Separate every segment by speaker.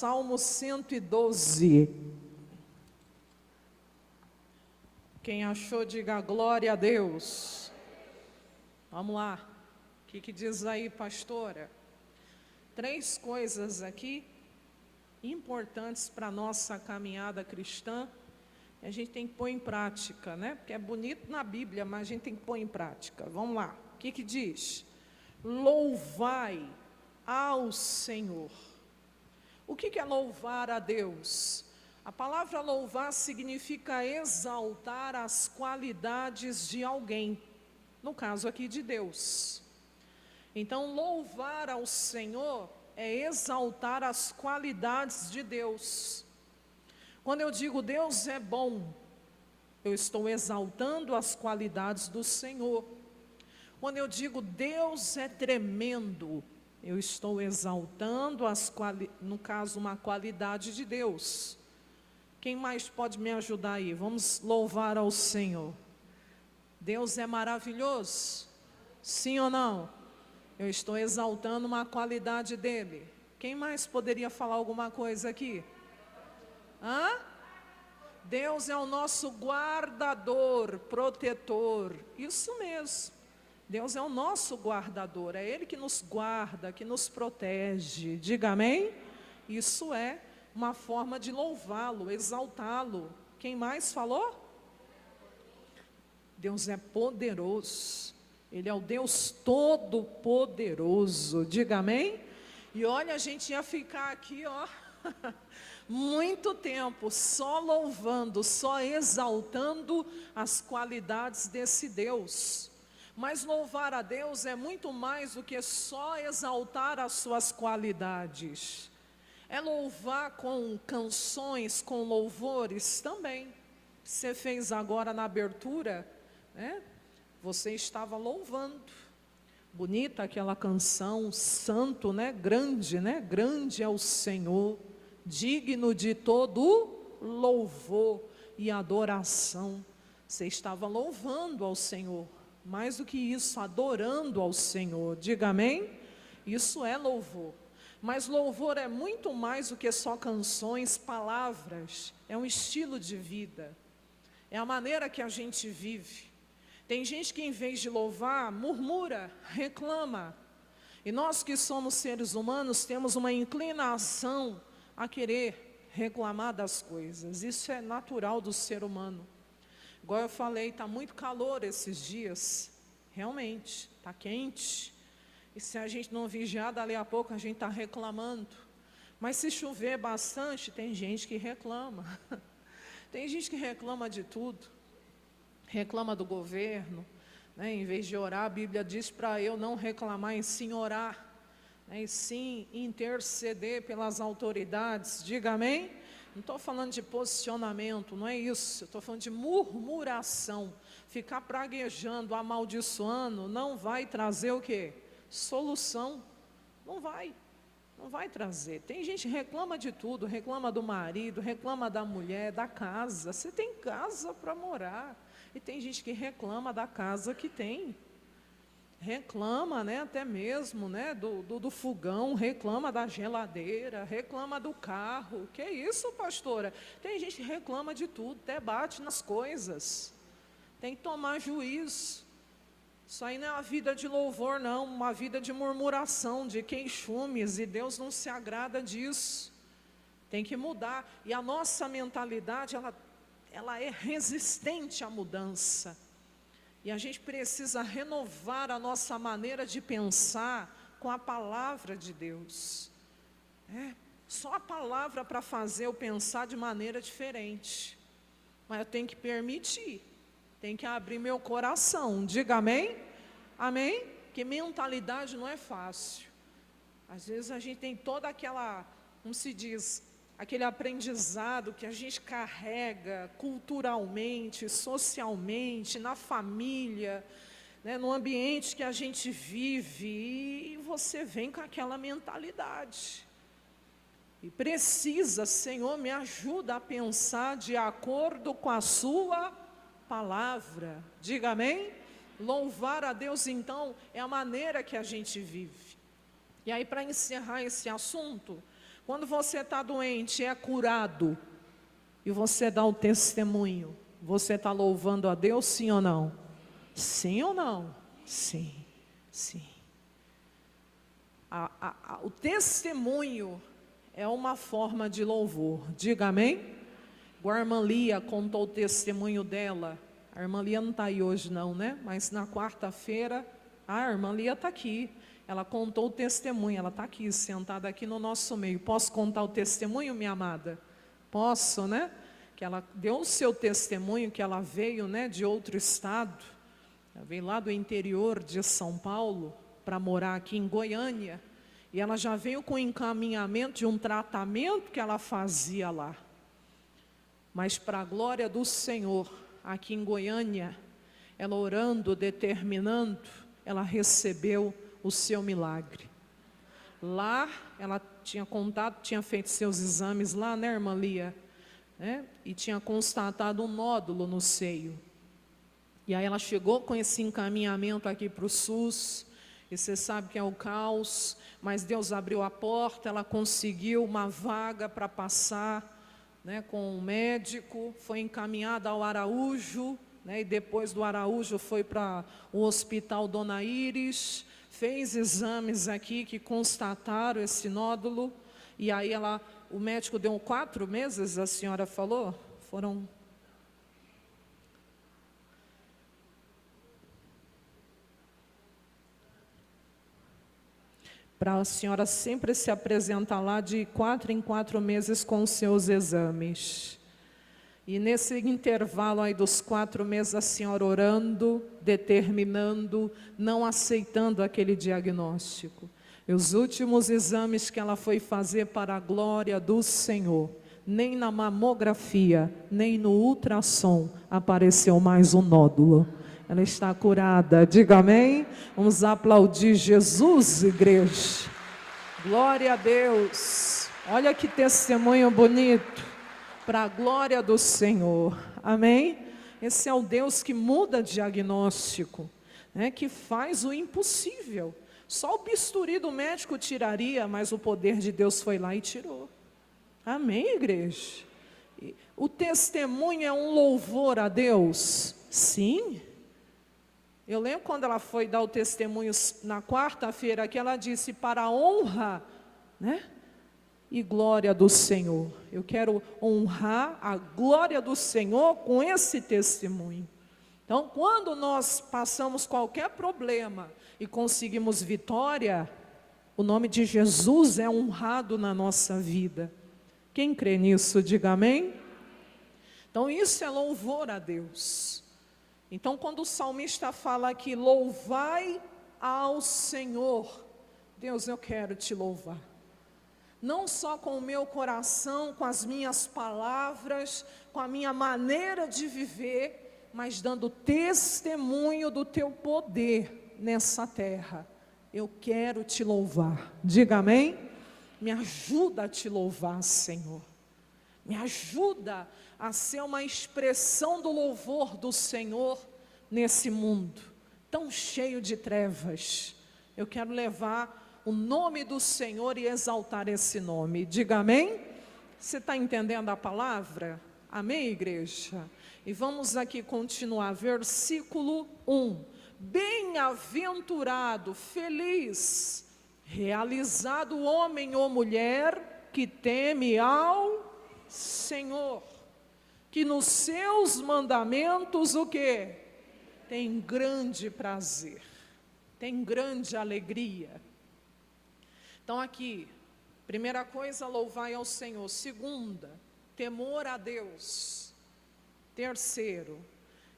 Speaker 1: Salmo 112. Quem achou, diga glória a Deus. Vamos lá. O que diz aí, pastora? 3 coisas aqui importantes para a nossa caminhada cristã. A gente tem que pôr em prática, né? Porque é bonito na Bíblia, mas a gente tem que pôr em prática. Vamos lá. O que diz? Louvai ao Senhor. O que é louvar a Deus? A palavra louvar significa exaltar as qualidades de alguém, no caso aqui de Deus. Então, louvar ao Senhor é exaltar as qualidades de Deus. Quando eu digo Deus é bom, eu estou exaltando as qualidades do Senhor. Quando eu digo Deus é tremendo, eu estou exaltando no caso, uma qualidade de Deus. Quem mais pode me ajudar aí? Vamos louvar ao Senhor. Deus é maravilhoso? Sim ou não? Eu estou exaltando uma qualidade dele. Quem mais poderia falar alguma coisa aqui? Deus é o nosso guardador, protetor. Isso mesmo. Deus é o nosso guardador. É Ele que nos guarda, que nos protege. Diga amém? Isso é uma forma de louvá-lo, exaltá-lo. Quem mais falou? Deus é poderoso. Ele é o Deus todo-poderoso. Diga amém? E olha, a gente ia ficar aqui, muito tempo só louvando, só exaltando as qualidades desse Deus. Mas louvar a Deus é muito mais do que só exaltar as suas qualidades. É louvar com canções, com louvores também. Você fez agora na abertura, né? Você estava louvando. Bonita aquela canção, santo, né? Grande, né? Grande é o Senhor, digno de todo louvor e adoração. Você estava louvando ao Senhor. Mais do que isso, adorando ao Senhor. Diga amém? Isso é louvor. Mas louvor é muito mais do que só canções, palavras. É um estilo de vida. É a maneira que a gente vive. Tem gente que em vez de louvar, murmura, reclama. E nós que somos seres humanos temos uma inclinação a querer reclamar das coisas. Isso é natural do ser humano. Igual eu falei, está muito calor esses dias. Realmente, está quente. E se a gente não vigiar, dali a pouco a gente está reclamando. Mas se chover bastante, tem gente que reclama. Tem gente que reclama de tudo. Reclama do governo, né? Em vez de orar, a Bíblia diz para eu não reclamar, e sim orar, né? E sim interceder pelas autoridades. Diga amém? Não estou falando de posicionamento, não é isso. Estou falando de murmuração. Ficar praguejando, amaldiçoando, não vai trazer o quê? Solução. Não vai trazer. Tem gente que reclama de tudo, reclama do marido, reclama da mulher, da casa. Você tem casa para morar. E tem gente que reclama da casa que tem. Reclama, né, até mesmo, né, do fogão, reclama da geladeira, reclama do carro. Que isso, pastora? Tem gente que reclama de tudo, até bate nas coisas. Tem que tomar juízo. Isso aí não é uma vida de louvor, não, uma vida de murmuração, de queixumes, e Deus não se agrada disso. Tem que mudar. E a nossa mentalidade, ela é resistente à mudança. E a gente precisa renovar a nossa maneira de pensar com a palavra de Deus. Só a palavra para fazer eu pensar de maneira diferente. Mas eu tenho que permitir. Tem que abrir meu coração. Diga amém? Amém? Porque mentalidade não é fácil. Às vezes a gente tem toda aquela, como se diz, aquele aprendizado que a gente carrega culturalmente, socialmente, na família, né, no ambiente que a gente vive, e você vem com aquela mentalidade. E precisa, Senhor, me ajuda a pensar de acordo com a sua palavra. Diga amém? Louvar a Deus, então, é a maneira que a gente vive. E aí, para encerrar esse assunto, Quando você está doente, é curado, e você dá o testemunho, você está louvando a Deus, sim ou não? Sim ou não? Sim, sim. O testemunho é uma forma de louvor. Diga amém? A irmã Lia contou o testemunho dela. A irmã Lia não está aí hoje não, né? Mas na quarta-feira, a irmã Lia está aqui. Ela contou o testemunho, ela está aqui, sentada aqui no nosso meio. Posso contar o testemunho, minha amada? Posso, né? Que ela deu o seu testemunho, que ela veio, né, de outro estado. Ela veio lá do interior de São Paulo para morar aqui em Goiânia. E ela já veio com encaminhamento de um tratamento que ela fazia lá. Mas para a glória do Senhor, aqui em Goiânia, ela orando, determinando, ela recebeu o seu milagre. Lá, ela tinha contado, tinha feito seus exames lá, né, irmã Lia? Né? E tinha constatado um nódulo no seio. E aí ela chegou com esse encaminhamento aqui para o SUS, e você sabe que é o caos, mas Deus abriu a porta, ela conseguiu uma vaga para passar, né, com um médico, foi encaminhada ao Araújo, né, e depois do Araújo foi para o Hospital Dona Iris, fez exames aqui que constataram esse nódulo, e aí o médico deu 4 meses, a senhora falou? Foram... para a senhora sempre se apresentar lá de 4 em 4 meses com os seus exames. E nesse intervalo aí dos 4 meses, a senhora orando, determinando, não aceitando aquele diagnóstico. E os últimos exames que ela foi fazer para a glória do Senhor, nem na mamografia, nem no ultrassom apareceu mais um nódulo. Ela está curada, diga amém. Vamos aplaudir Jesus, igreja. Glória a Deus. Olha que testemunho bonito, para a glória do Senhor, amém? Esse é o Deus que muda diagnóstico, né? Que faz o impossível. Só o bisturi do médico tiraria, mas o poder de Deus foi lá e tirou. Amém, igreja? O testemunho é um louvor a Deus? Sim. Eu lembro quando ela foi dar o testemunho na quarta-feira, que ela disse, para a honra, né, e glória do Senhor. Eu quero honrar a glória do Senhor com esse testemunho. Então, quando nós passamos qualquer problema e conseguimos vitória, o nome de Jesus é honrado na nossa vida. Quem crê nisso, diga amém. Então, isso é louvor a Deus. Então, quando o salmista fala aqui, louvai ao Senhor, Deus, eu quero te louvar. Não só com o meu coração, com as minhas palavras, com a minha maneira de viver, mas dando testemunho do teu poder nessa terra. Eu quero te louvar. Diga amém? Me ajuda a te louvar, Senhor. Me ajuda a ser uma expressão do louvor do Senhor nesse mundo tão cheio de trevas. Eu quero levar o nome do Senhor e exaltar esse nome. Diga amém? Você está entendendo a palavra? Amém, igreja? E vamos aqui continuar, versículo 1. Bem-aventurado, feliz, realizado o homem ou mulher que teme ao Senhor, que nos seus mandamentos o quê? Tem grande prazer, tem grande alegria. Então aqui, primeira coisa, louvai ao Senhor. Segunda, temor a Deus. Terceiro,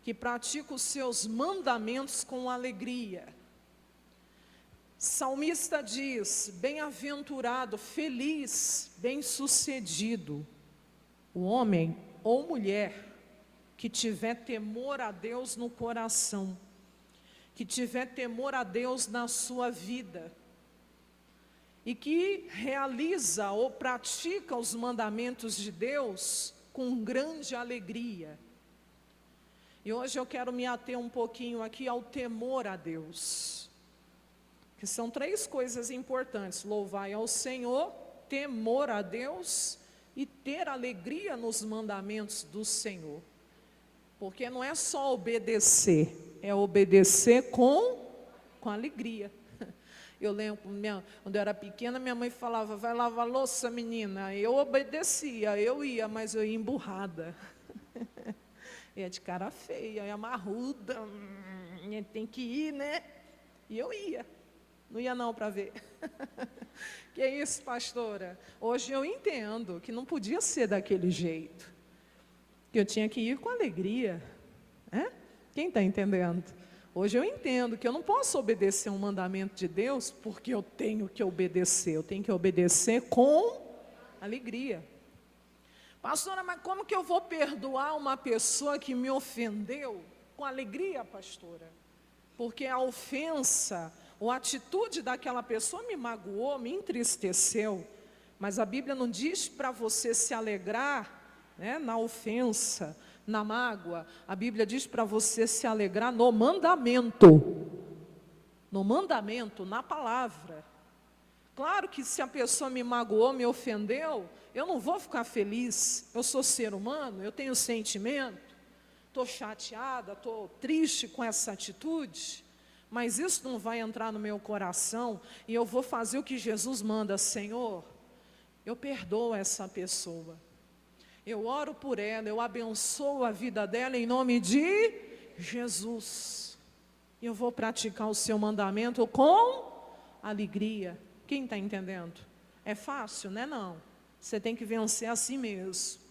Speaker 1: que pratica os seus mandamentos com alegria. Salmista diz, bem-aventurado, feliz, bem-sucedido, o homem ou mulher que tiver temor a Deus no coração, que tiver temor a Deus na sua vida, e que realiza ou pratica os mandamentos de Deus com grande alegria. E hoje eu quero me ater um pouquinho aqui ao temor a Deus, que são 3 coisas importantes: louvai ao Senhor, temor a Deus e ter alegria nos mandamentos do Senhor. Porque não é só obedecer, é obedecer com alegria. Eu lembro, quando eu era pequena, minha mãe falava, vai lavar louça, menina. Eu obedecia, eu ia, mas eu ia emburrada. Ia de cara feia, ia marruda, tem que ir, né? E eu ia. Não ia não para ver. Que é isso, pastora? Hoje eu entendo que não podia ser daquele jeito. Que eu tinha que ir com alegria. Quem está entendendo? Hoje eu entendo que eu não posso obedecer um mandamento de Deus porque eu tenho que obedecer. Eu tenho que obedecer com alegria. Pastora, mas como que eu vou perdoar uma pessoa que me ofendeu? Com alegria, pastora. Porque a ofensa, ou a atitude daquela pessoa me magoou, me entristeceu. Mas a Bíblia não diz para você se alegrar, né, na ofensa, na mágoa. A Bíblia diz para você se alegrar no mandamento. No mandamento, na palavra. Claro que se a pessoa me magoou, me ofendeu, eu não vou ficar feliz. Eu sou ser humano, eu tenho sentimento. Estou chateada, estou triste com essa atitude. Mas isso não vai entrar no meu coração. E eu vou fazer o que Jesus manda. Senhor, eu perdoo essa pessoa. Eu oro por ela, eu abençoo a vida dela em nome de Jesus. E eu vou praticar o seu mandamento com alegria. Quem está entendendo? É fácil, né? Não. Você tem que vencer a si mesmo.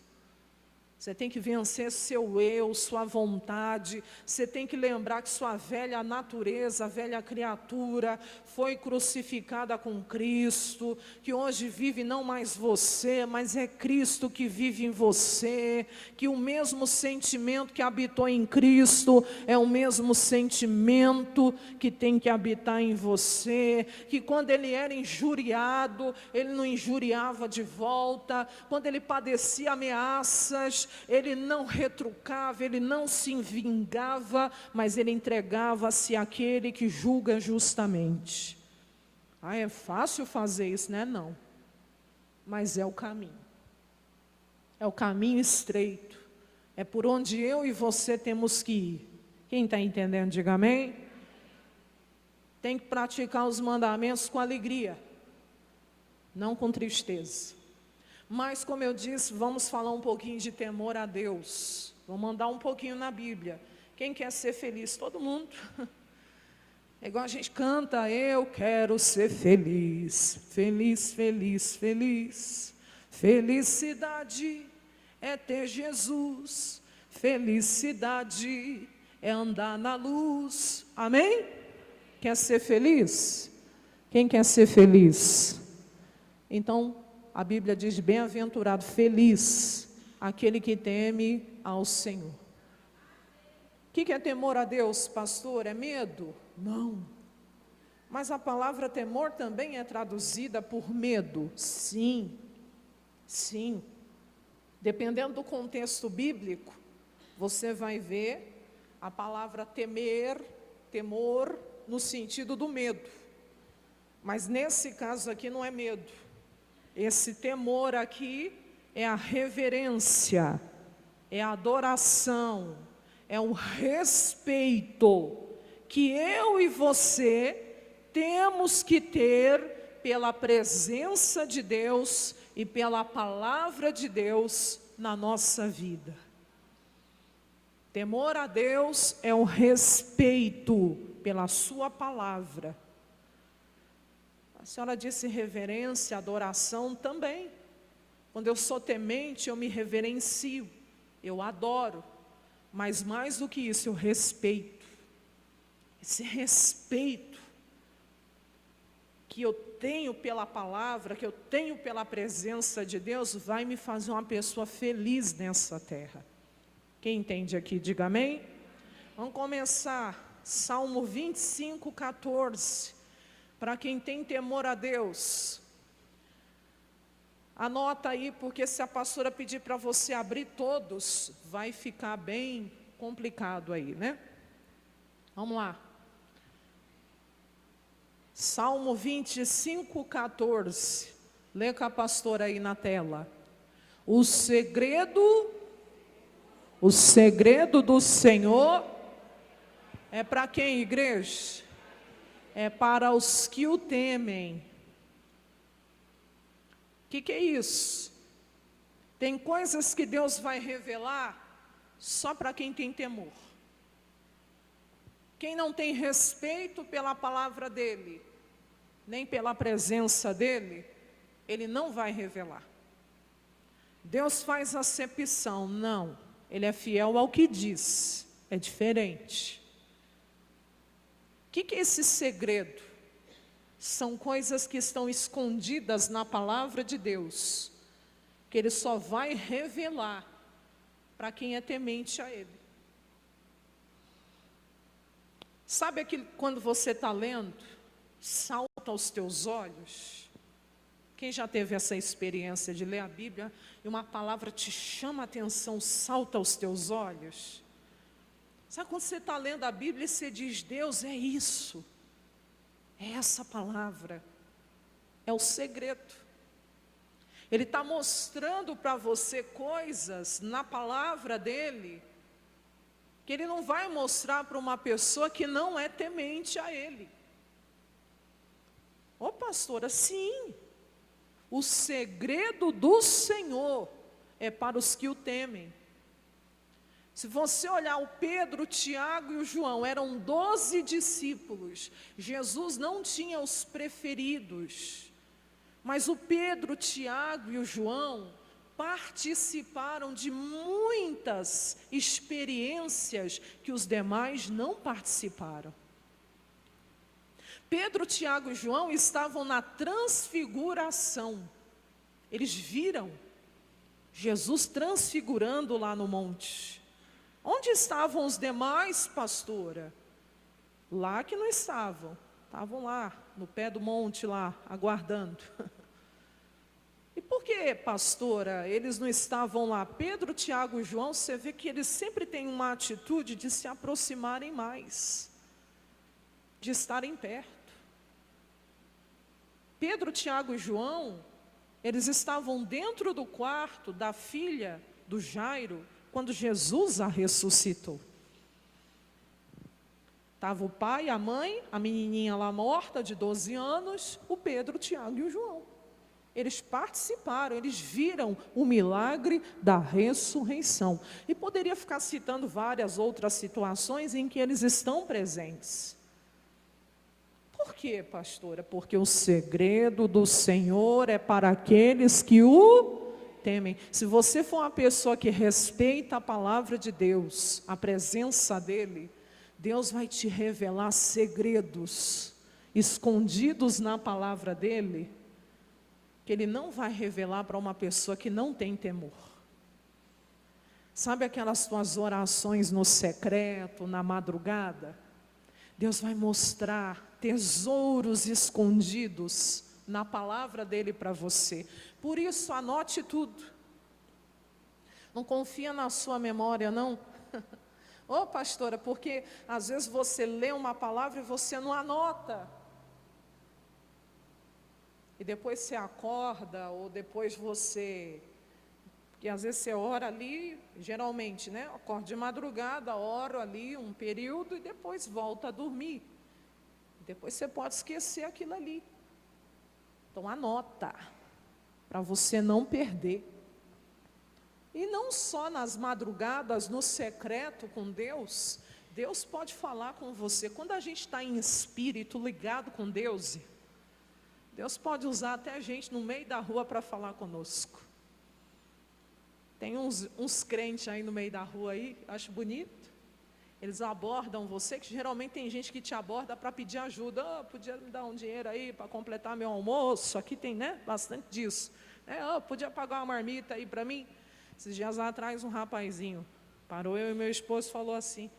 Speaker 1: Você tem que vencer seu eu, sua vontade. Você tem que lembrar que sua velha natureza, velha criatura, foi crucificada com Cristo. Que hoje vive não mais você, mas é Cristo que vive em você. Que o mesmo sentimento que habitou em Cristo é o mesmo sentimento que tem que habitar em você. Que quando ele era injuriado, ele não injuriava de volta. Quando ele padecia ameaças, ele não retrucava, ele não se vingava, mas ele entregava-se àquele que julga justamente. É fácil fazer isso, né? Não. Mas é o caminho. É o caminho estreito. É por onde eu e você temos que ir. Quem está entendendo, diga amém. Tem que praticar os mandamentos com alegria, não com tristeza. Mas, como eu disse, vamos falar um pouquinho de temor a Deus. Vamos andar um pouquinho na Bíblia. Quem quer ser feliz? Todo mundo. É igual a gente canta, eu quero ser feliz. Feliz, feliz, feliz. Felicidade é ter Jesus. Felicidade é andar na luz. Amém? Quer ser feliz? Quem quer ser feliz? Então, a Bíblia diz, bem-aventurado, feliz, aquele que teme ao Senhor. O que é temor a Deus, pastor? É medo? Não. Mas a palavra temor também é traduzida por medo? Sim. Sim. Dependendo do contexto bíblico, você vai ver a palavra temer, temor, no sentido do medo. Mas nesse caso aqui não é medo. Esse temor aqui é a reverência, é a adoração, é o respeito que eu e você temos que ter pela presença de Deus e pela palavra de Deus na nossa vida. Temor a Deus é o respeito pela sua palavra. A senhora disse reverência, adoração também. Quando eu sou temente, eu me reverencio, eu adoro. Mas mais do que isso, eu respeito. Esse respeito que eu tenho pela palavra, que eu tenho pela presença de Deus, vai me fazer uma pessoa feliz nessa terra. Quem entende aqui, diga amém. Vamos começar, Salmo 25, 14. Para quem tem temor a Deus, anota aí, porque se a pastora pedir para você abrir todos, vai ficar bem complicado aí, né? Vamos lá. Salmo 25, 14. Lê com a pastora aí na tela. O segredo do Senhor é para quem, igreja? É para os que o temem. O que é isso? Tem coisas que Deus vai revelar só para quem tem temor. Quem não tem respeito pela palavra dele, nem pela presença dele, ele não vai revelar. Deus faz acepção, não. Ele é fiel ao que diz, é diferente. O que é esse segredo? São coisas que estão escondidas na palavra de Deus, que Ele só vai revelar para quem é temente a Ele. Sabe aquilo quando você está lendo, salta aos teus olhos? Quem já teve essa experiência de ler a Bíblia e uma palavra te chama a atenção, salta aos teus olhos? Sabe quando você está lendo a Bíblia e você diz, Deus, é isso, é essa palavra, é o segredo. Ele está mostrando para você coisas na palavra dele, que ele não vai mostrar para uma pessoa que não é temente a ele. Ô pastora, sim, o segredo do Senhor é para os que o temem. Se você olhar o Pedro, o Tiago e o João, eram 12 discípulos. Jesus não tinha os preferidos, mas o Pedro, o Tiago e o João participaram de muitas experiências que os demais não participaram. Pedro, Tiago e João estavam na transfiguração. Eles viram Jesus transfigurando lá no monte. Onde estavam os demais, pastora? Lá que não estavam. Estavam lá, no pé do monte lá, aguardando. E por que, pastora, eles não estavam lá? Pedro, Tiago e João, você vê que eles sempre têm uma atitude de se aproximarem mais, de estarem perto. Pedro, Tiago e João, eles estavam dentro do quarto da filha do Jairo, quando Jesus a ressuscitou. Estava o pai, a mãe, a menininha lá morta de 12 anos, o Pedro, o Tiago e o João. Eles participaram, eles viram o milagre da ressurreição. E poderia ficar citando várias outras situações em que eles estão presentes. Por quê, pastora? Porque o segredo do Senhor é para aqueles que o temem. Se você for uma pessoa que respeita a palavra de Deus, a presença dEle, Deus vai te revelar segredos escondidos na palavra dEle, que Ele não vai revelar para uma pessoa que não tem temor. Sabe aquelas tuas orações no secreto, na madrugada? Deus vai mostrar tesouros escondidos na palavra dEle para você. Por isso, anote tudo. Não confia na sua memória, não. Ô pastora, porque às vezes você lê uma palavra e você não anota. E depois você acorda, ou depois você... Porque às vezes você ora ali, geralmente, né? Acorda de madrugada, oro ali um período e depois volta a dormir. Depois você pode esquecer aquilo ali. Então anota, para você não perder. E não só nas madrugadas, no secreto com Deus, Deus pode falar com você. Quando a gente está em espírito ligado com Deus, Deus pode usar até a gente no meio da rua para falar conosco. Tem uns crentes aí no meio da rua aí, acho bonito. Eles abordam você, que geralmente tem gente que te aborda para pedir ajuda. Oh, podia me dar um dinheiro aí para completar meu almoço? Aqui tem, né, bastante disso. Podia pagar uma marmita aí para mim? Esses dias lá atrás um rapazinho parou, eu e meu esposo, falou assim,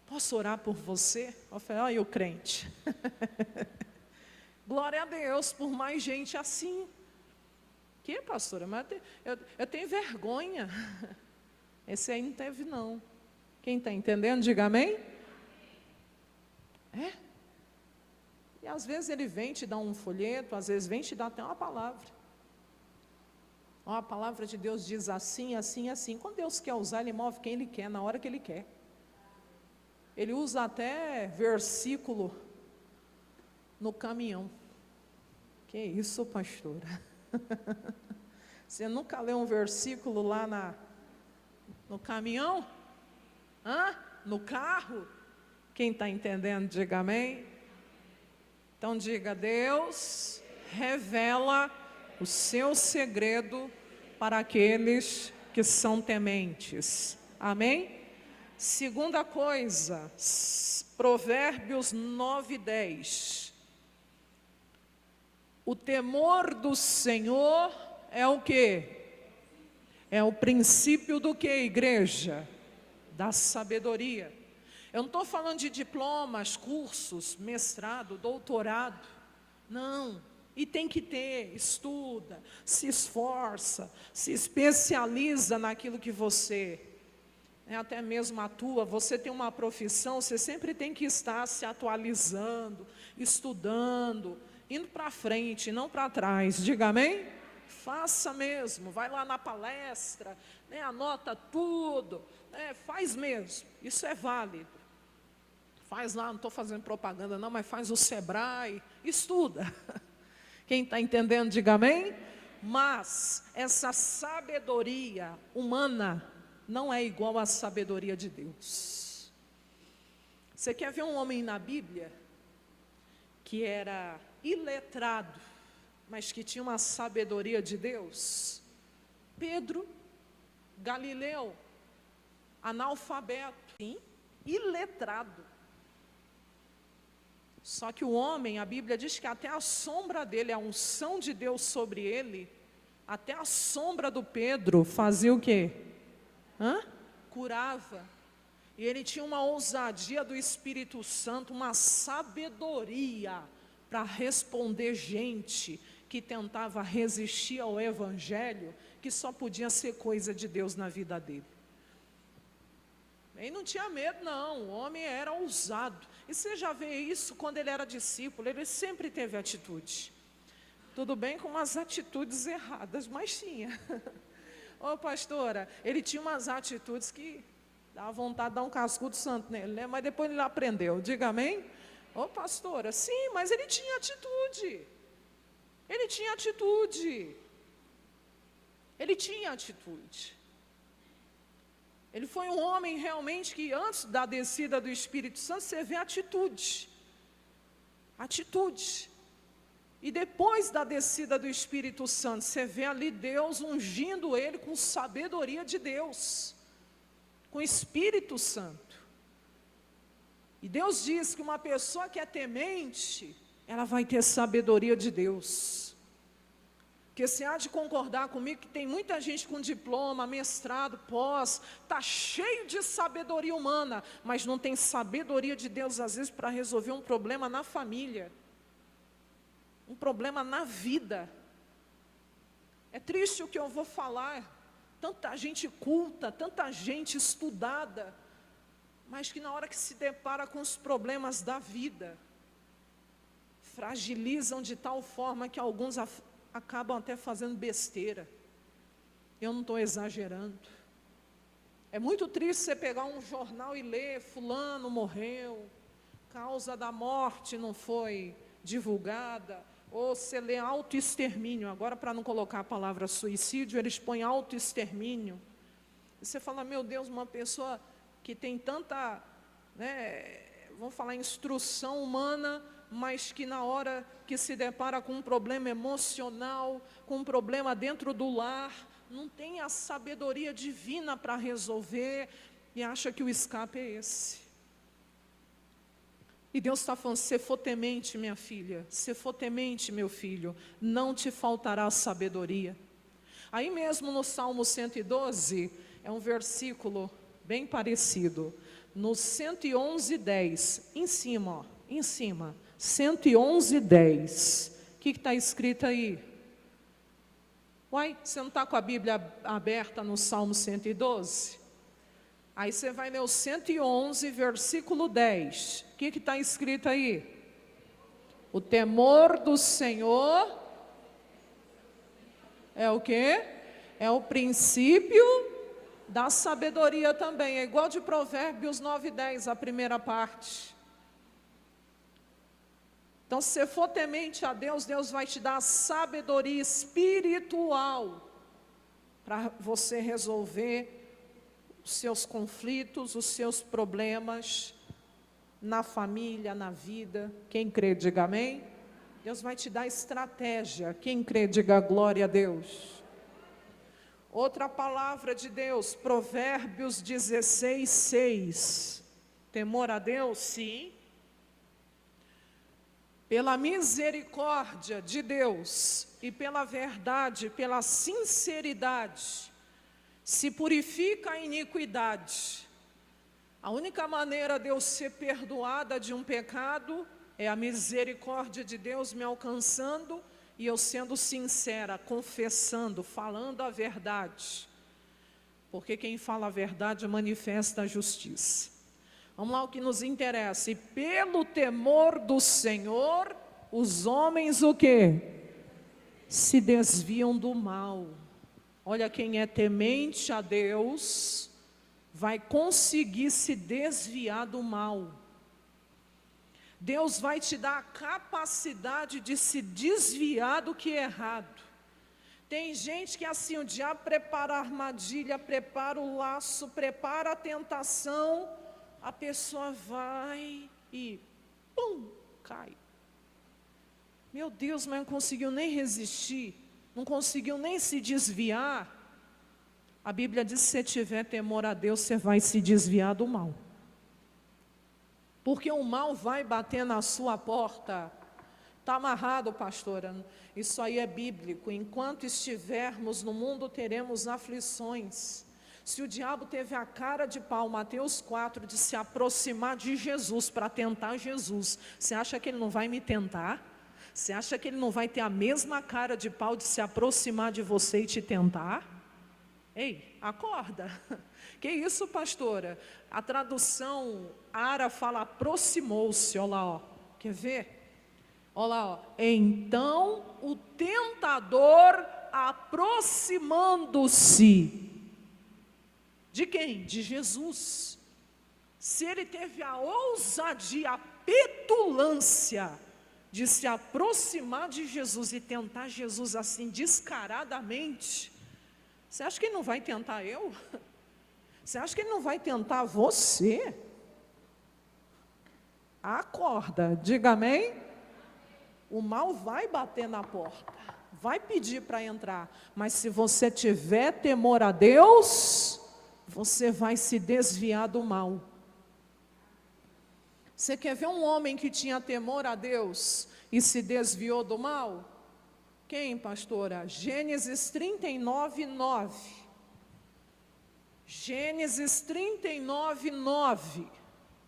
Speaker 1: posso orar por você? Eu falei, olha o crente. Glória a Deus por mais gente assim. Que, pastora? Mas eu tenho vergonha. Esse aí não teve, não. Quem está entendendo, diga amém. E às vezes ele vem te dar um folheto, às vezes vem te dar até uma palavra. Ó, a palavra de Deus diz assim, assim, assim. Quando Deus quer usar, Ele move quem Ele quer, na hora que Ele quer. Ele usa até versículo no caminhão. Que isso, pastora? Você nunca leu um versículo lá no caminhão? No carro? Quem está entendendo, diga amém. Então diga, Deus revela o seu segredo para aqueles que são tementes. Amém? Segunda coisa, Provérbios 9:10. O temor do Senhor é o quê? É o princípio do que, igreja? Da sabedoria. Eu não estou falando de diplomas, cursos, mestrado, doutorado. Não. E tem que ter, estuda, se esforça, se especializa naquilo que você até mesmo atua. Você tem uma profissão, você sempre tem que estar se atualizando, estudando, indo para frente, não para trás. Diga amém? Faça mesmo, vai lá na palestra, anota tudo, faz mesmo, isso é válido. Faz lá, não estou fazendo propaganda não, mas faz o Sebrae, estuda. Quem está entendendo, diga amém? Mas essa sabedoria humana não é igual à sabedoria de Deus. Você quer ver um homem na Bíblia que era iletrado, mas que tinha uma sabedoria de Deus? Pedro, Galileu, analfabeto, sim, iletrado. Só que o homem, a Bíblia diz que até a sombra dele, a unção de Deus sobre ele, até a sombra do Pedro fazia o quê? Curava. E ele tinha uma ousadia do Espírito Santo, uma sabedoria para responder gente que tentava resistir ao Evangelho, que só podia ser coisa de Deus na vida dele. Ele não tinha medo não, o homem era ousado. E você já vê isso quando ele era discípulo, ele sempre teve atitude. Tudo bem com umas atitudes erradas, mas tinha. Ô pastora, ele tinha umas atitudes que dava vontade de dar um cascudo santo nele, né? Mas depois ele aprendeu, diga amém? Ô pastora, sim, mas ele tinha atitude. Ele tinha atitude. Ele tinha atitude. Ele foi um homem realmente que antes da descida do Espírito Santo, você vê atitude. Atitude. E depois da descida do Espírito Santo, você vê ali Deus ungindo ele com sabedoria de Deus. Com o Espírito Santo. E Deus diz que uma pessoa que é temente, ela vai ter sabedoria de Deus. Porque você há de concordar comigo que tem muita gente com diploma, mestrado, pós, está cheio de sabedoria humana, mas não tem sabedoria de Deus, às vezes, para resolver um problema na família, um problema na vida. É triste o que eu vou falar, tanta gente culta, tanta gente estudada, mas que na hora que se depara com os problemas da vida, fragilizam de tal forma que alguns acabam até fazendo besteira. Eu não estou exagerando. É muito triste você pegar um jornal e ler, fulano morreu, causa da morte não foi divulgada, ou você lê autoextermínio, agora para não colocar a palavra suicídio, eles põem autoextermínio. E você fala, meu Deus, uma pessoa que tem tanta, vamos falar, instrução humana, mas que na hora que se depara com um problema emocional, com um problema dentro do lar, não tem a sabedoria divina para resolver, e acha que o escape é esse. E Deus está falando, se for temente, minha filha, se for temente, meu filho, não te faltará sabedoria. Aí mesmo no Salmo 112, é um versículo bem parecido, no 111:10, em cima, 111:10, o que está escrito aí? Uai, você não está com a Bíblia aberta no Salmo 112? Aí você vai ler o 111, versículo 10, o que está escrito aí? O temor do Senhor é o quê? É o princípio da sabedoria também. É igual de Provérbios 9:10, a primeira parte. Então, se você for temente a Deus, Deus vai te dar a sabedoria espiritual para você resolver os seus conflitos, os seus problemas na família, na vida. Quem crê, diga amém. Deus vai te dar estratégia. Quem crê, diga glória a Deus. Outra palavra de Deus, Provérbios 16:6. Temor a Deus, sim. Pela misericórdia de Deus e pela verdade, pela sinceridade, se purifica a iniquidade. A única maneira de eu ser perdoada de um pecado é a misericórdia de Deus me alcançando e eu sendo sincera, confessando, falando a verdade. Porque quem fala a verdade manifesta a justiça. Vamos lá, o que nos interessa. E pelo temor do Senhor, os homens o quê? Se desviam do mal. Olha, quem é temente a Deus vai conseguir se desviar do mal. Deus vai te dar a capacidade de se desviar do que é errado. Tem gente que assim, o diabo prepara a armadilha, prepara o laço, prepara a tentação, a pessoa vai e pum, cai. Meu Deus, mas não conseguiu nem resistir, não conseguiu nem se desviar. A Bíblia diz que se você tiver temor a Deus, você vai se desviar do mal. Porque o mal vai bater na sua porta. Está amarrado, pastora? Isso aí é bíblico. Enquanto estivermos no mundo, teremos aflições. Se o diabo teve a cara de pau, Mateus 4, de se aproximar de Jesus para tentar Jesus, você acha que ele não vai me tentar? Você acha que ele não vai ter a mesma cara de pau de se aproximar de você e te tentar? Ei, acorda. Que isso, pastora? A tradução Ara fala aproximou-se, olha lá, ó. Quer ver? Olha lá, ó. Então o tentador aproximando-se. De quem? De Jesus. Se ele teve a ousadia, a petulância de se aproximar de Jesus e tentar Jesus assim descaradamente, você acha que ele não vai tentar eu? Você acha que ele não vai tentar você? Acorda, diga amém. O mal vai bater na porta, vai pedir para entrar, mas se você tiver temor a Deus, você vai se desviar do mal. Você quer ver um homem que tinha temor a Deus e se desviou do mal? Quem, pastora? Gênesis 39:9. Gênesis 39:9.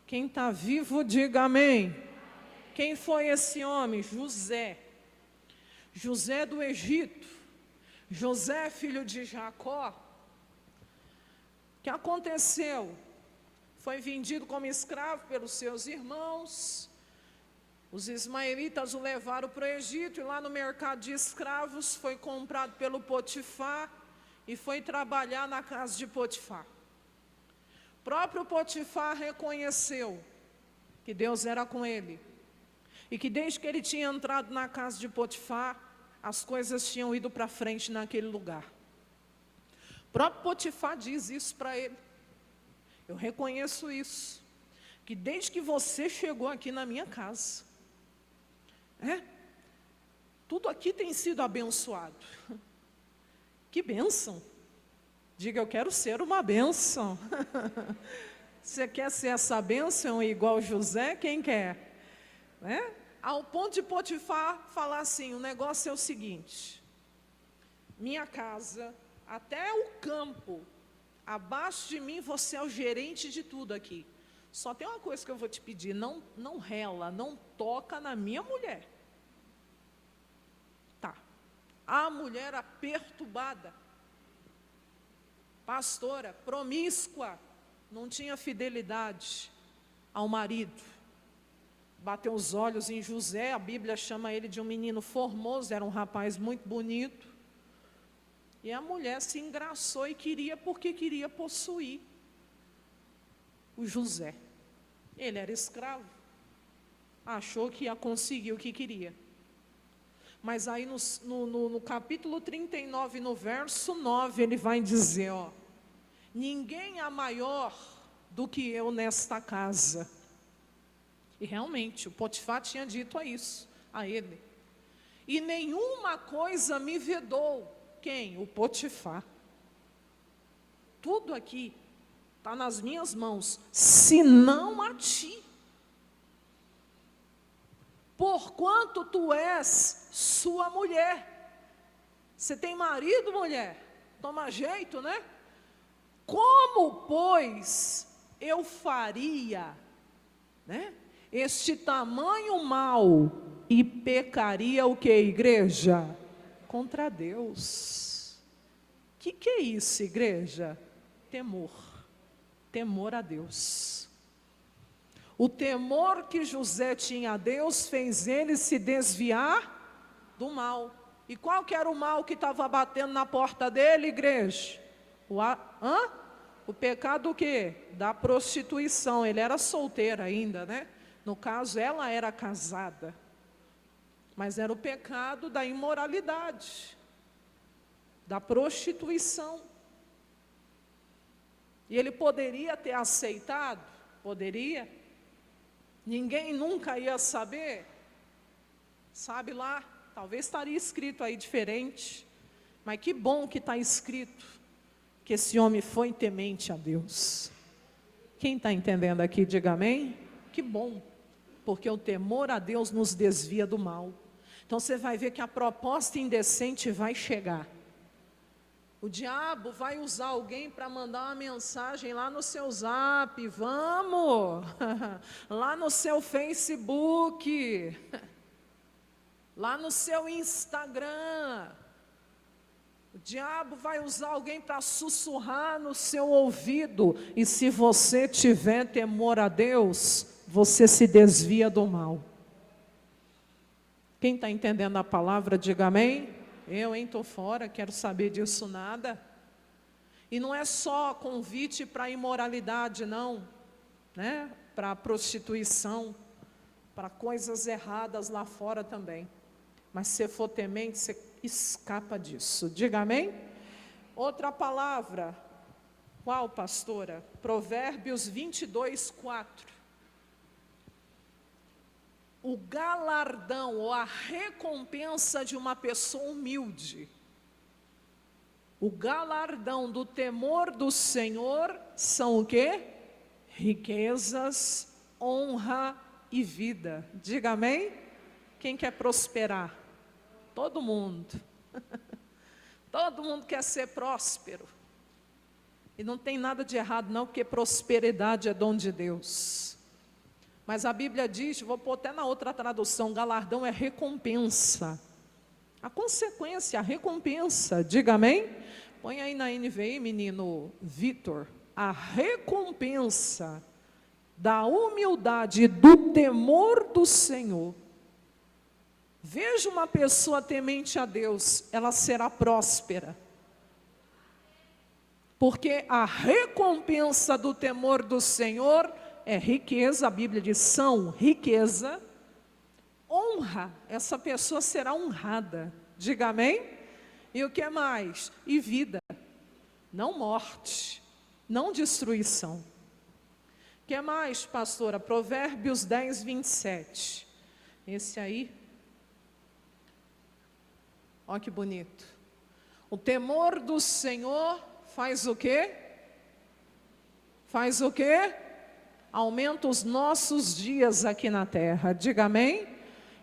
Speaker 1: Quem está vivo, diga amém. Quem foi esse homem? José. José do Egito. José, filho de Jacó. O que aconteceu? Foi vendido como escravo pelos seus irmãos. Os ismaelitas o levaram para o Egito e lá no mercado de escravos foi comprado pelo Potifar e foi trabalhar na casa de Potifar. O próprio Potifar reconheceu que Deus era com ele e que desde que ele tinha entrado na casa de Potifar, as coisas tinham ido para frente naquele lugar. O próprio Potifar diz isso para ele. Eu reconheço isso, que desde que você chegou aqui na minha casa, tudo aqui tem sido abençoado. Que bênção! Diga, eu quero ser uma bênção. Você quer ser essa bênção igual José? Quem quer? Ao ponto de Potifar falar assim, o negócio é o seguinte, minha casa, até o campo, abaixo de mim você é o gerente de tudo aqui. Só tem uma coisa que eu vou te pedir, não rela, não toca na minha mulher. Tá. A mulher era perturbada, pastora, promíscua, não tinha fidelidade ao marido. Bateu os olhos em José, a Bíblia chama ele de um menino formoso, era um rapaz muito bonito. E a mulher se engraçou e queria, porque queria possuir o José. Ele era escravo. Achou que ia conseguir o que queria. Mas aí no capítulo 39, no verso 9, ele vai dizer, ó: ninguém é maior do que eu nesta casa. E realmente, o Potifar tinha dito isso a ele. E nenhuma coisa me vedou. Quem? O Potifar. Tudo aqui está nas minhas mãos, senão a ti. Porquanto tu és sua mulher. Você tem marido, mulher? Toma jeito, né? Como, pois, eu faria, né, este tamanho mal e pecaria o que, igreja? Contra Deus. Que é isso, igreja? Temor. Temor a Deus. O temor que José tinha a Deus fez ele se desviar do mal. E qual que era o mal que estava batendo na porta dele, igreja? O pecado o quê? Da prostituição. Ele era solteiro ainda, né? No caso, ela era casada. Mas era o pecado da imoralidade, da prostituição. E ele poderia ter aceitado? Poderia. Ninguém nunca ia saber. Sabe lá, talvez estaria escrito aí diferente. Mas que bom que está escrito que esse homem foi temente a Deus. Quem está entendendo aqui, diga amém. Que bom, porque o temor a Deus nos desvia do mal. Então você vai ver que a proposta indecente vai chegar. O diabo vai usar alguém para mandar uma mensagem lá no seu zap, vamos, lá no seu Facebook, lá no seu Instagram. O diabo vai usar alguém para sussurrar no seu ouvido, e se você tiver temor a Deus, você se desvia do mal. Quem está entendendo a palavra, diga amém. Eu, estou fora, quero saber disso nada. E não é só convite para a imoralidade, não, né? Para a prostituição, para coisas erradas lá fora também. Mas se for temente, você escapa disso. Diga amém? Outra palavra. Qual, pastora? Provérbios 22, 4. O galardão ou a recompensa de uma pessoa humilde. O galardão do temor do Senhor são o quê? Riquezas, honra e vida. Diga amém? Quem quer prosperar? Todo mundo. Todo mundo quer ser próspero. E não tem nada de errado não, porque prosperidade é dom de Deus. Mas a Bíblia diz, vou pôr até na outra tradução, galardão é recompensa. A consequência, a recompensa, diga amém? Põe aí na NVI, menino Vitor, a recompensa da humildade e do temor do Senhor. Veja uma pessoa temente a Deus, ela será próspera. Porque a recompensa do temor do Senhor é riqueza, a Bíblia diz são riqueza, honra, essa pessoa será honrada, diga amém? E o que mais? E vida, não morte, não destruição. O que mais, pastora? Provérbios 10, 27. Esse aí, olha que bonito. O temor do Senhor faz o quê? Faz o quê? Aumenta os nossos dias aqui na terra, diga amém?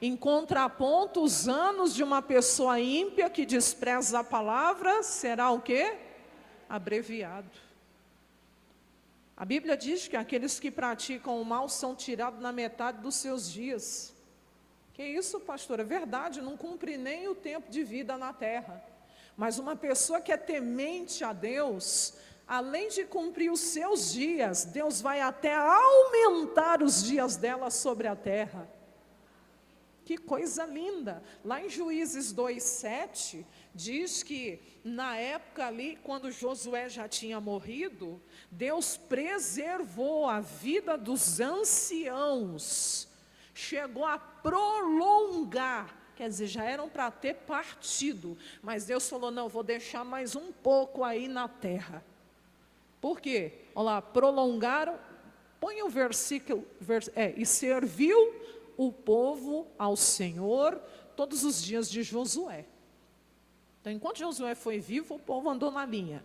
Speaker 1: Em contraponto, os anos de uma pessoa ímpia que despreza a palavra, será o quê? Abreviado. A Bíblia diz que aqueles que praticam o mal são tirados na metade dos seus dias. Que isso, pastor? É verdade, não cumpre nem o tempo de vida na terra. Mas uma pessoa que é temente a Deus, além de cumprir os seus dias, Deus vai até aumentar os dias dela sobre a terra. Que coisa linda! Lá em Juízes 2:7, diz que na época ali, quando Josué já tinha morrido, Deus preservou a vida dos anciãos, chegou a prolongar, quer dizer, já eram para ter partido, mas Deus falou, não, vou deixar mais um pouco aí na terra. Por quê? Olha lá, prolongaram, põe o versículo, e serviu o povo ao Senhor todos os dias de Josué. Então, enquanto Josué foi vivo, o povo andou na linha.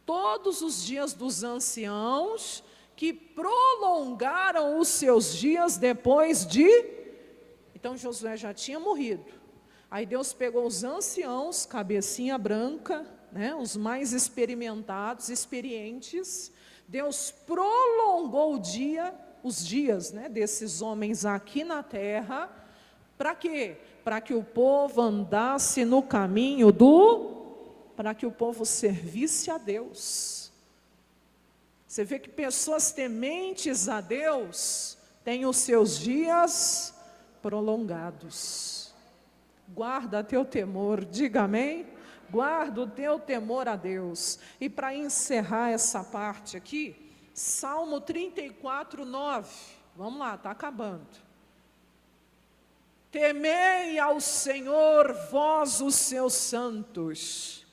Speaker 1: Todos os dias dos anciãos que prolongaram os seus dias depois de... Então, Josué já tinha morrido. Aí Deus pegou os anciãos, cabecinha branca, né, os mais experimentados, experientes. Deus prolongou os dias, né, desses homens aqui na terra. Para quê? Para que o povo andasse no caminho para que o povo servisse a Deus. Você vê que pessoas tementes a Deus têm os seus dias prolongados. Guarda teu temor, diga amém. Guarda o teu temor a Deus. E para encerrar essa parte aqui, Salmo 34:9. Vamos lá, está acabando. Temei ao Senhor, vós os seus santos,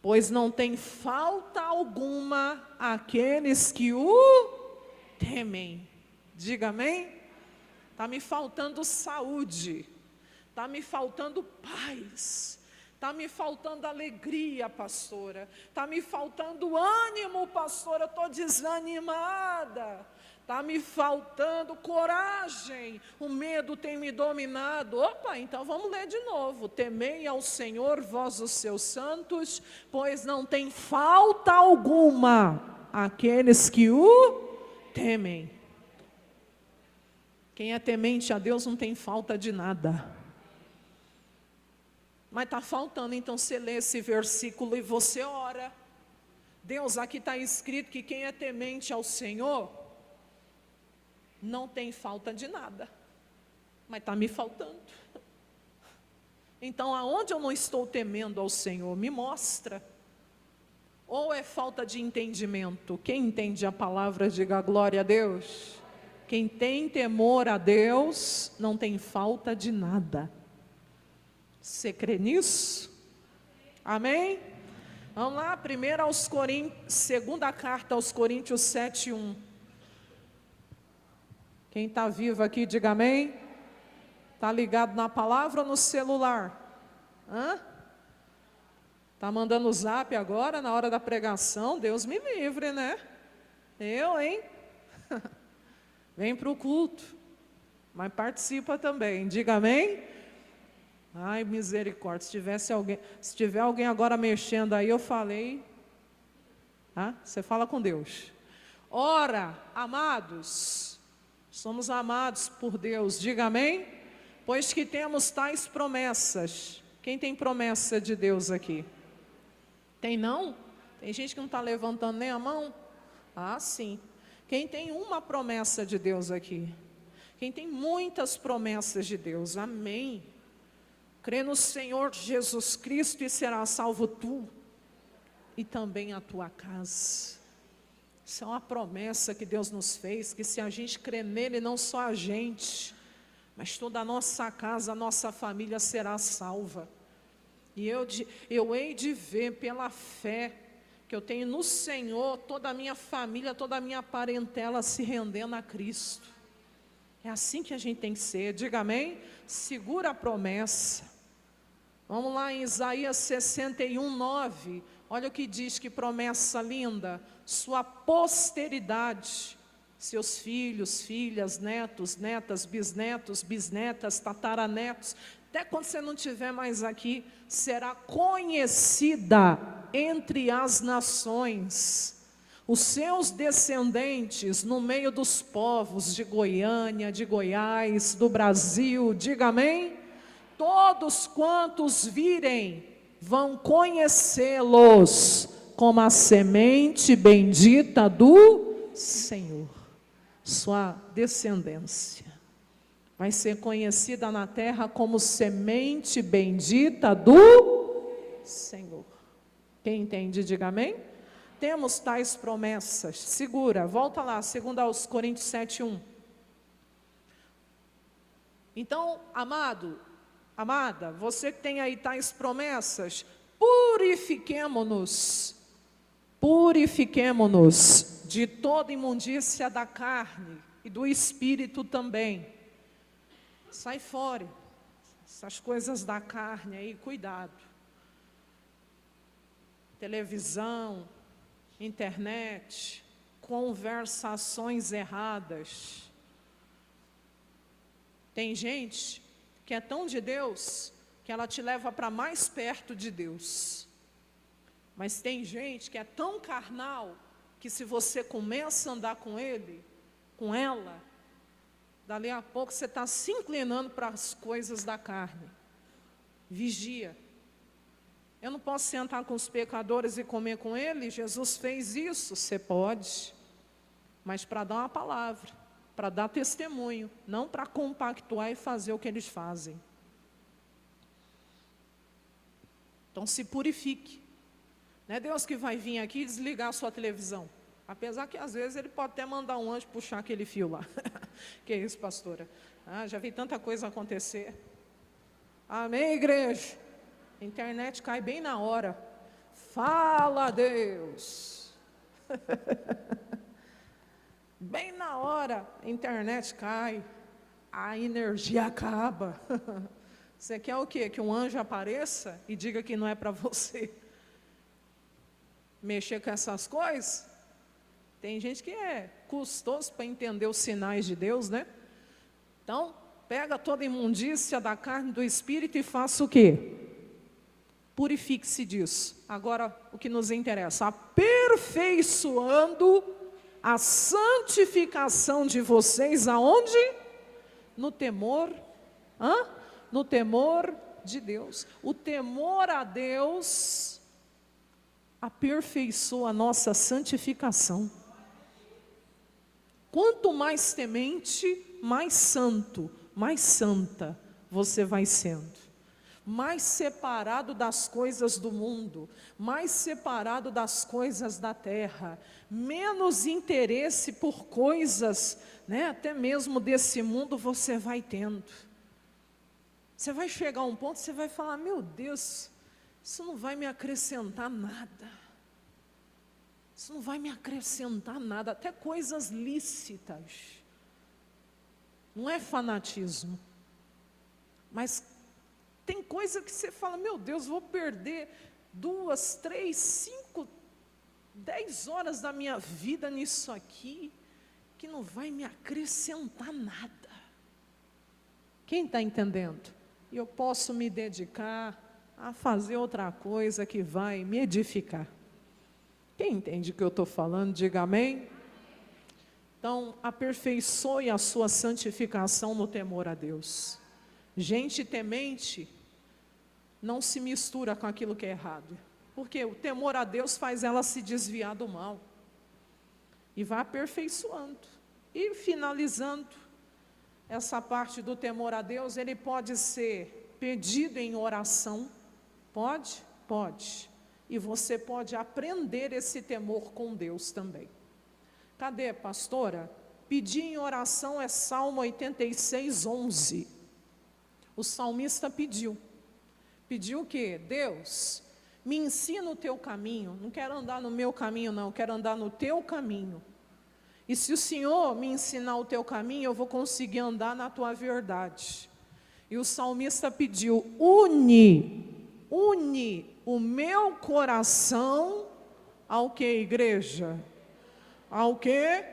Speaker 1: pois não tem falta alguma àqueles que o temem. Diga amém. Está me faltando saúde, está me faltando paz, está me faltando alegria, pastora, está me faltando ânimo, pastora, eu estou desanimada, está me faltando coragem, o medo tem me dominado. Opa, então vamos ler de novo. Temei ao Senhor, vós os seus santos, pois não tem falta alguma àqueles que o temem. Quem é temente a Deus não tem falta de nada. Mas está faltando, então você lê esse versículo e você ora. Deus, aqui está escrito que quem é temente ao Senhor não tem falta de nada, mas está me faltando. Então, aonde eu não estou temendo ao Senhor, me mostra. Ou é falta de entendimento? Quem entende a palavra, diga glória a Deus. Quem tem temor a Deus, não tem falta de nada. Você crê nisso? Amém? Vamos lá, segunda carta aos Coríntios 7:1. Quem está vivo aqui, diga amém. Está ligado na palavra ou no celular? Está mandando o zap agora, na hora da pregação? Deus me livre, né? Eu, hein? Vem para o culto, mas participa também, diga amém. Ai, misericórdia, se tiver alguém agora mexendo aí, eu falei, você fala com Deus. Ora, amados, somos amados por Deus, diga amém. Pois que temos tais promessas. Quem tem promessa de Deus aqui? Tem não? Tem gente que não está levantando nem a mão? Sim. Quem tem uma promessa de Deus aqui? Quem tem muitas promessas de Deus? Amém. Crê no Senhor Jesus Cristo e será salvo tu e também a tua casa. Isso é uma promessa que Deus nos fez, que se a gente crer nele, não só a gente, mas toda a nossa casa, a nossa família será salva. E eu hei de ver pela fé que eu tenho no Senhor, toda a minha família, toda a minha parentela se rendendo a Cristo. É assim que a gente tem que ser, diga amém? Segura a promessa. Vamos lá em Isaías 61:9. Olha o que diz, que promessa linda. Sua posteridade, seus filhos, filhas, netos, netas, bisnetos, bisnetas, tataranetos, até quando você não estiver mais aqui, será conhecida entre as nações. Os seus descendentes no meio dos povos de Goiânia, de Goiás, do Brasil, diga amém? Todos quantos virem, vão conhecê-los como a semente bendita do Senhor, sua descendência. vai ser conhecida na terra como semente bendita do Senhor. Quem entende, diga amém. Temos tais promessas. Segura, volta lá, 2 Coríntios 7:1. Então, amado, amada, você que tem aí tais promessas, purifiquemo-nos de toda imundícia da carne e do espírito também. Sai fora, essas coisas da carne aí, cuidado. Televisão, internet, conversações erradas. Tem gente que é tão de Deus que ela te leva para mais perto de Deus. Mas tem gente que é tão carnal que se você começa a andar com ele, com ela, dali a pouco você está se inclinando para as coisas da carne. Vigia. Eu não posso sentar com os pecadores e comer com eles. Jesus fez isso, você pode. Mas para dar uma palavra, para dar testemunho, não para compactuar e fazer o que eles fazem. Então se purifique. Não é Deus que vai vir aqui e desligar a sua televisão. Apesar que às vezes ele pode até mandar um anjo puxar aquele fio lá. Que isso, pastora? Já vi tanta coisa acontecer. Amém, igreja? A internet cai bem na hora. Fala, Deus. Bem na hora, a internet cai. A energia acaba. Você quer o quê? Que um anjo apareça e diga que não é para você mexer com essas coisas? Tem gente que é custoso para entender os sinais de Deus, né? Então, pega toda a imundícia da carne e do espírito e faça o quê? Purifique-se disso. Agora, o que nos interessa, aperfeiçoando a santificação de vocês, aonde? No temor, no temor de Deus. O temor a Deus aperfeiçoa a nossa santificação. Quanto mais temente, mais santo, mais santa você vai sendo. Mais separado das coisas do mundo, mais separado das coisas da terra, menos interesse por coisas, né, até mesmo desse mundo você vai tendo. Você vai chegar a um ponto, você vai falar, meu Deus, isso não vai me acrescentar nada. Isso não vai me acrescentar nada, até coisas lícitas. Não é fanatismo, mas tem coisa que você fala, meu Deus, vou perder 2, 3, 5, 10 horas da minha vida nisso aqui, que não vai me acrescentar nada. Quem está entendendo? E eu posso me dedicar a fazer outra coisa que vai me edificar. Quem entende o que eu estou falando, diga amém. Então, aperfeiçoe a sua santificação no temor a Deus. Gente temente não se mistura com aquilo que é errado, porque o temor a Deus faz ela se desviar do mal, e vai aperfeiçoando, e finalizando essa parte do temor a Deus. Ele pode ser pedido em oração, pode, e você pode aprender esse temor com Deus também. Cadê, pastora? Pedir em oração é Salmo 86:11, o salmista pediu o quê? Deus, me ensina o teu caminho. Não quero andar no meu caminho não, quero andar no teu caminho. E se o Senhor me ensinar o teu caminho, eu vou conseguir andar na tua verdade. E o salmista pediu, une o meu coração ao que, igreja? Ao que?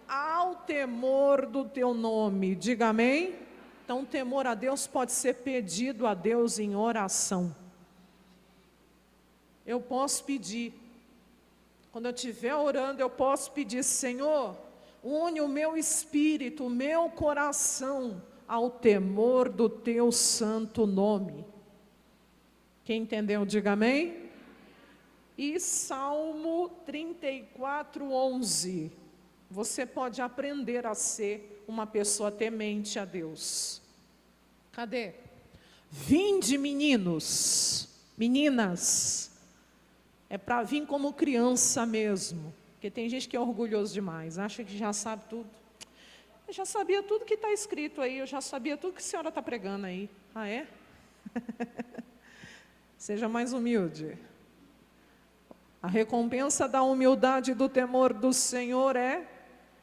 Speaker 1: Ao temor do teu nome, diga amém? Então, o temor a Deus pode ser pedido a Deus em oração. Eu posso pedir, quando eu estiver orando, eu posso pedir, Senhor, une o meu espírito, o meu coração, ao temor do teu santo nome. Quem entendeu, diga amém? E Salmo 34:11, você pode aprender a ser uma pessoa temente a Deus. Cadê? Vinde, meninos, meninas. É para vir como criança mesmo. Porque tem gente que é orgulhoso demais, acha que já sabe tudo. Eu já sabia tudo que está escrito aí, eu já sabia tudo que a senhora está pregando aí. Ah, é? Seja mais humilde. A recompensa da humildade e do temor do Senhor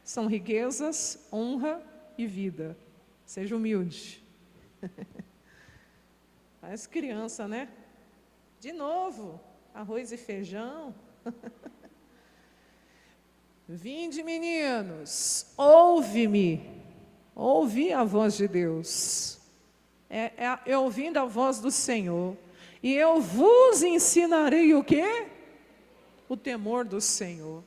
Speaker 1: são riquezas, honra e vida. Seja humilde. Parece criança, né? De novo, arroz e feijão. Vinde, meninos, ouve-me. Ouvi a voz de Deus. É ouvindo a voz do Senhor. E eu vos ensinarei o quê? O temor do Senhor.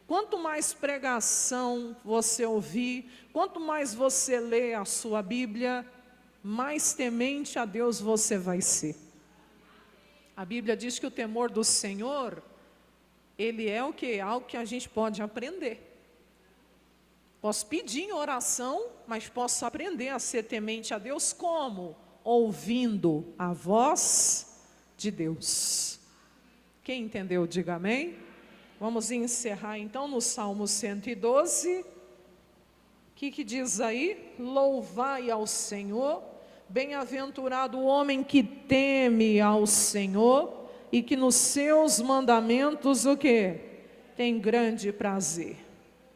Speaker 1: Quanto mais pregação você ouvir, quanto mais você lê a sua Bíblia, mais temente a Deus você vai ser. A Bíblia diz que o temor do Senhor, ele é o quê? Algo que a gente pode aprender. Posso pedir em oração, mas posso aprender a ser temente a Deus como? Ouvindo a voz de Deus. Quem entendeu, diga amém. Vamos encerrar então no Salmo 112. O que diz aí? Louvai ao Senhor, bem-aventurado o homem que teme ao Senhor e que nos seus mandamentos o quê? Tem grande prazer.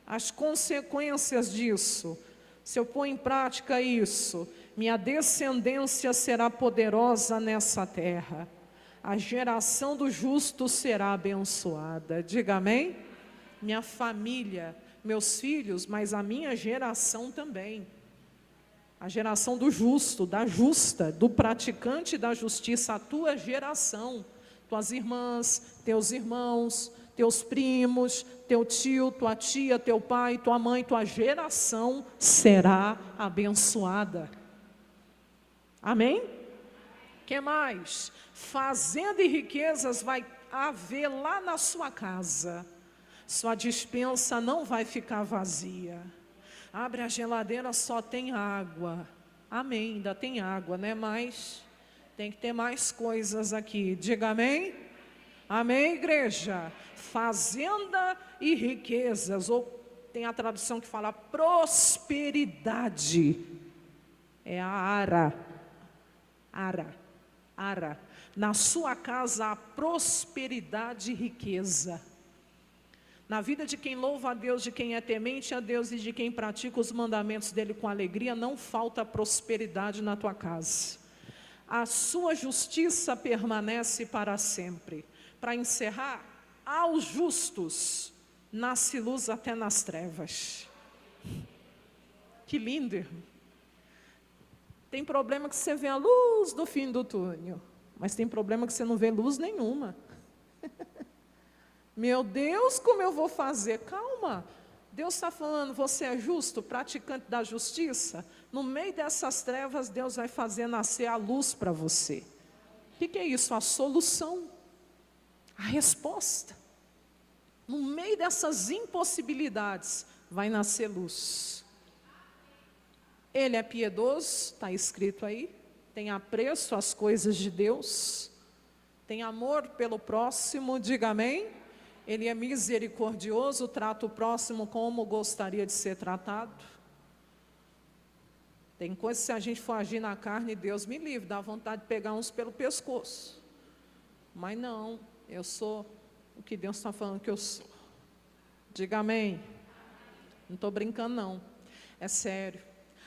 Speaker 1: As consequências disso, se eu pôr em prática isso, minha descendência será poderosa nessa terra. A geração do justo será abençoada. Diga amém? Minha família, meus filhos, mas a minha geração também. A geração do justo, da justa, do praticante da justiça, a tua geração. Tuas irmãs, teus irmãos, teus primos, teu tio, tua tia, teu pai, tua mãe, tua geração será abençoada. Amém? Que mais? Fazenda e riquezas vai haver lá na sua casa. Sua despensa não vai ficar vazia. Abre a geladeira, só tem água. Amém, ainda tem água, né? Mas tem que ter mais coisas aqui. Diga amém? Amém, igreja? Fazenda e riquezas, ou tem a tradução que fala prosperidade. É a ara. Na sua casa há prosperidade e riqueza. Na vida de quem louva a Deus, de quem é temente a Deus e de quem pratica os mandamentos dele com alegria, não falta prosperidade na tua casa. A sua justiça permanece para sempre. Para encerrar, aos justos nasce luz até nas trevas. Que lindo, irmão. Tem problema que você vê a luz do fim do túnel, mas tem problema que você não vê luz nenhuma. Meu Deus, como eu vou fazer? Calma, Deus está falando, você é justo, praticante da justiça? No meio dessas trevas, Deus vai fazer nascer a luz para você. O que é isso? A solução, a resposta. No meio dessas impossibilidades, vai nascer luz. Ele é piedoso, está escrito aí, tem apreço às coisas de Deus, tem amor pelo próximo, diga amém. Ele é misericordioso, trata o próximo como gostaria de ser tratado. Tem coisas que se a gente for agir na carne, Deus me livre, dá vontade de pegar uns pelo pescoço. Mas não, eu sou o que Deus está falando que eu sou. Diga amém. Não estou brincando não, é sério.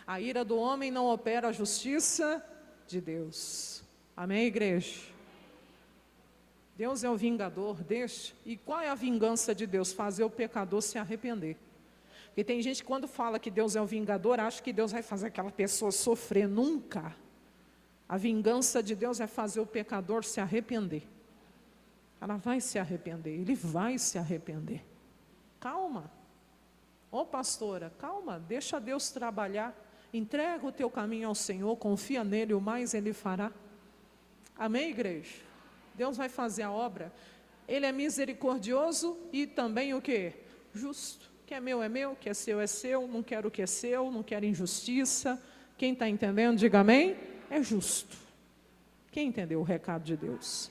Speaker 1: A ira do homem não opera a justiça de Deus. Amém, igreja? Deus é o vingador, deixa. E qual é a vingança de Deus? Fazer o pecador se arrepender. Porque tem gente que quando fala que Deus é o vingador, acha que Deus vai fazer aquela pessoa sofrer. Nunca. A vingança de Deus é fazer o pecador se arrepender. Ela vai se arrepender, ele vai se arrepender. Calma. Ô pastora, calma, deixa Deus trabalhar. Entrega o teu caminho ao Senhor, confia nele, o mais ele fará. Amém, igreja? Deus vai fazer a obra. Ele é misericordioso e também o quê? Justo. que é meu, que é seu, não quero o que é seu, não quero injustiça. Quem está entendendo, diga amém. É justo. Quem entendeu o recado de Deus?